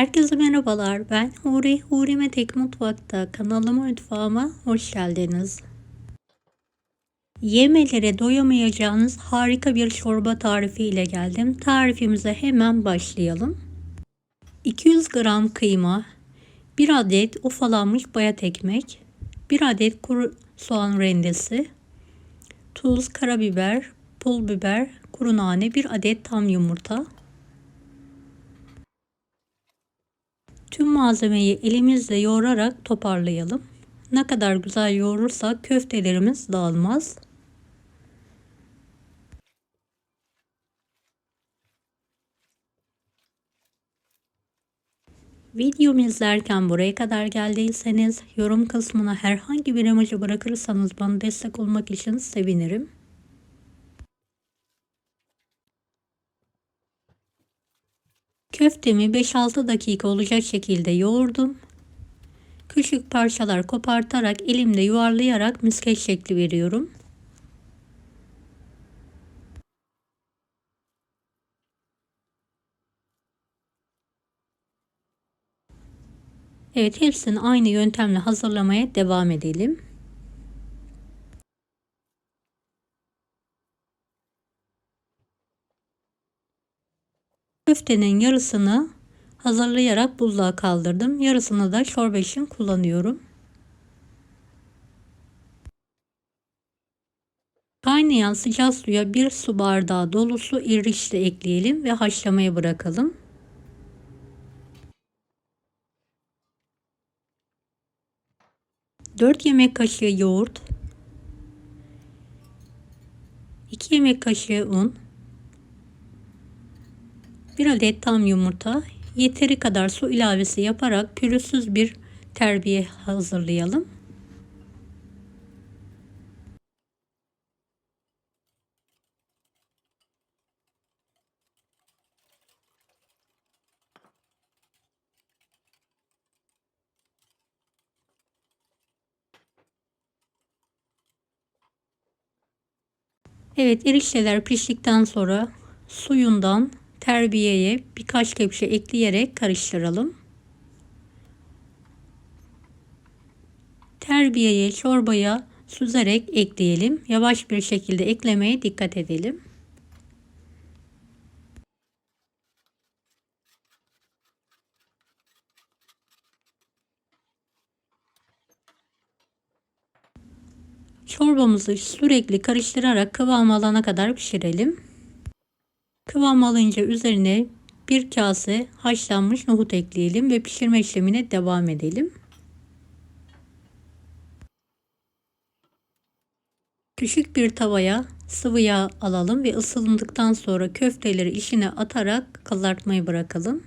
Herkese merhabalar. Ben Huri. Huri Metek Mutfak'ta kanalıma, mutfağıma hoş geldiniz. Yemelere doyamayacağınız harika bir çorba tarifi ile geldim. Tarifimize hemen başlayalım. 200 gram kıyma, 1 adet ufalanmış bayat ekmek, 1 adet kuru soğan rendesi, tuz, karabiber, pul biber, kuru nane, 1 adet tam yumurta. Tüm malzemeyi elimizle yoğurarak toparlayalım. Ne kadar güzel yoğurursak köftelerimiz dağılmaz. Videomu izlerken buraya kadar geldiyseniz yorum kısmına herhangi bir emoji bırakırsanız bana destek olmak için sevinirim. Köftemi 5-6 dakika olacak şekilde yoğurdum. Küçük parçalar kopartarak elimle yuvarlayarak miskeç şekli veriyorum. Evet, hepsini aynı yöntemle hazırlamaya devam edelim. Köftenin yarısını hazırlayarak buzluğa kaldırdım. Yarısını da çorba için kullanıyorum. Kaynayan sıcak suya 1 su bardağı dolusu erişte ekleyelim ve haşlamaya bırakalım. Dört yemek kaşığı yoğurt, 2 yemek kaşığı un, 1 adet tam yumurta, yeteri kadar su ilavesi yaparak pürüzsüz bir terbiye hazırlayalım. Evet, erişteler piştikten sonra suyundan terbiyeye birkaç kepçe ekleyerek karıştıralım. Terbiyeye çorbaya süzerek ekleyelim. Yavaş bir şekilde eklemeye dikkat edelim. Çorbamızı sürekli karıştırarak kıvam alana kadar pişirelim. Kıvam alınca üzerine bir kase haşlanmış nohut ekleyelim ve pişirme işlemine devam edelim. Küçük bir tavaya sıvı yağ alalım ve ısındıktan sonra köfteleri içine atarak kızartmayı bırakalım.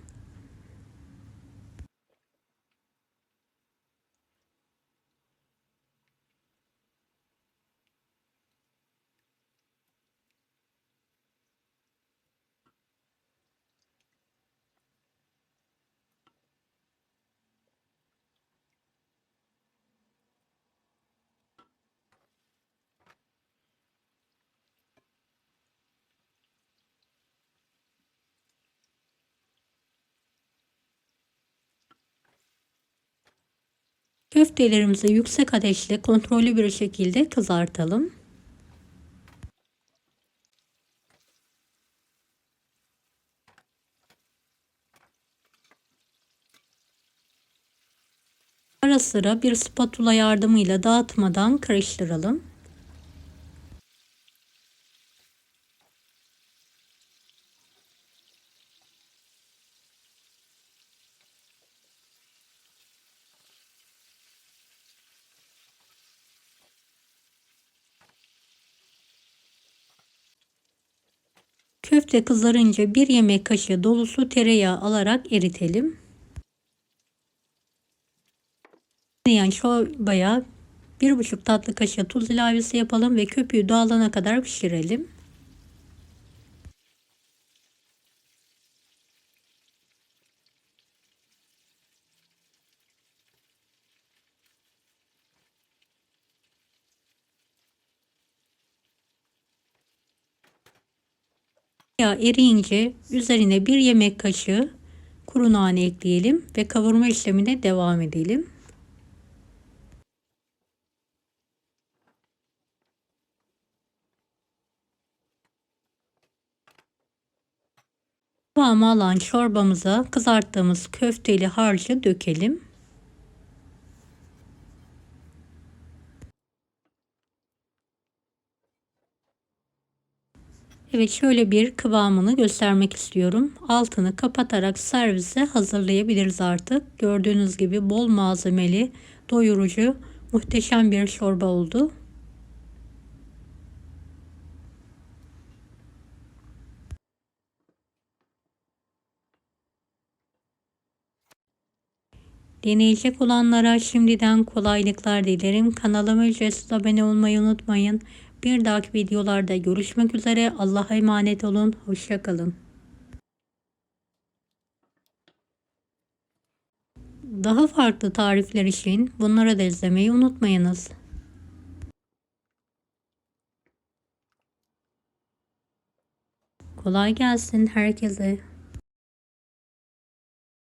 Köftelerimizi yüksek ateşte kontrollü bir şekilde kızartalım. Ara sıra bir spatula yardımıyla dağıtmadan karıştıralım. Köfte kızarınca 1 yemek kaşığı dolusu tereyağı alarak eritelim. Kaynayan çorbaya 1,5 tatlı kaşığı tuz ilavesi yapalım ve köpüğü dağılana kadar pişirelim. Yağ eriyince üzerine 1 yemek kaşığı kuru nane ekleyelim ve kavurma işlemine devam edelim. Kıvamı alan çorbamıza kızarttığımız köfteli harcı dökelim. Evet, şöyle bir kıvamını göstermek istiyorum. Altını kapatarak servise hazırlayabiliriz artık. Gördüğünüz gibi bol malzemeli, doyurucu, muhteşem bir çorba oldu. Deneyecek olanlara şimdiden kolaylıklar dilerim. Kanalıma ücretsiz abone olmayı unutmayın. Bir dahaki videolarda görüşmek üzere. Allah'a emanet olun. Hoşça kalın. Daha farklı tarifler için bunları da izlemeyi unutmayınız. Kolay gelsin herkese.